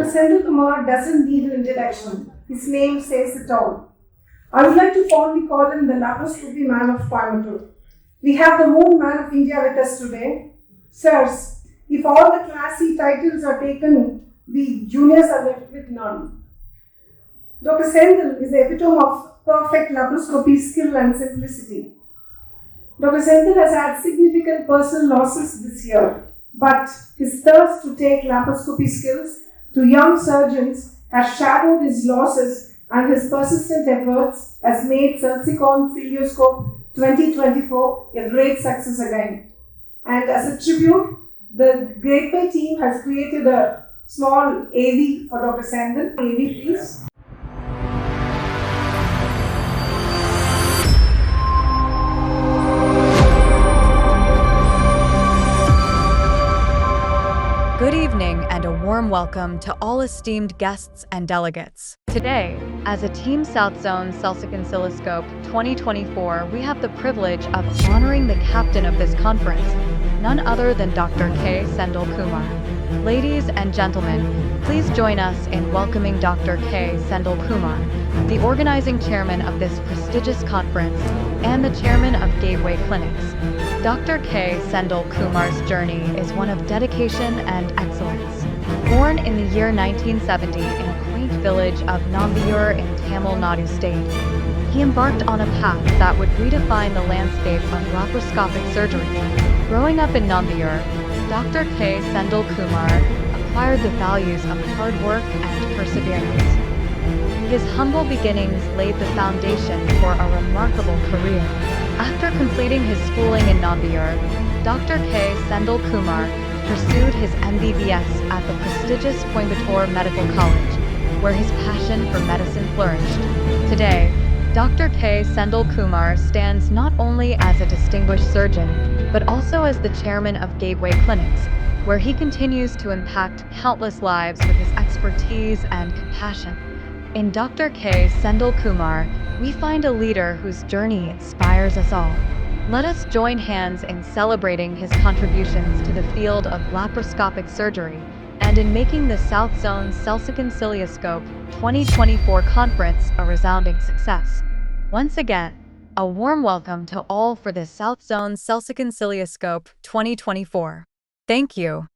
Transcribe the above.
Dr. Sendhil Kumar doesn't need an introduction. His name says it all. I would like to fondly call him the Laparoscopy man of Coimbatore. We have the Moon Man of India with us today. Sirs, if all the classy titles are taken, we juniors are left with none. Dr. Sendhil is the epitome of perfect laparoscopy skill and simplicity. Dr. Sendhil has had significant personal losses this year, but his thirst to take laparoscopy skills to young surgeons has shadowed his losses, and his persistent efforts has made SELSICON CELIOSCOPE 2024 a great success again. And as a tribute, the Great Bay team has created a small AV for Dr. Sendhil. AV, please. Good evening and a warm welcome to all esteemed guests and delegates. Today, as a Team South Zone SELSICON CELIOSCOPE 2024, we have the privilege of honoring the captain of this conference, none other than Dr. Sendhil Kumar. Ladies and gentlemen, please join us in welcoming Dr. Sendhil Kumar, the organizing chairman of this prestigious conference and the chairman of Gateway Clinics. Dr. Sendhil Kumar's journey is one of dedication and excellence. Born in the year 1970 in a quaint village of Nambiur in Tamil Nadu state, he embarked on a path that would redefine the landscape of laparoscopic surgery. Growing up in Nambiur, Dr. Sendhil Kumar acquired the values of hard work and perseverance. His humble beginnings laid the foundation for a remarkable career. After completing his schooling in Nambiur, Dr. Sendhil Kumar pursued his MBBS at the prestigious Coimbatore Medical College, where his passion for medicine flourished. Today, Dr. Sendhil Kumar stands not only as a distinguished surgeon, but also as the chairman of Gateway Clinics, where he continues to impact countless lives with his expertise and compassion. In Dr. Sendhil Kumar, we find a leader whose journey inspires us all. Let us join hands in celebrating his contributions to the field of laparoscopic surgery and in making the South Zone SELSICON CELIOSCOPE 2024 conference a resounding success. Once again, a warm welcome to all for the South Zone SELSICON CELIOSCOPE 2024. Thank you.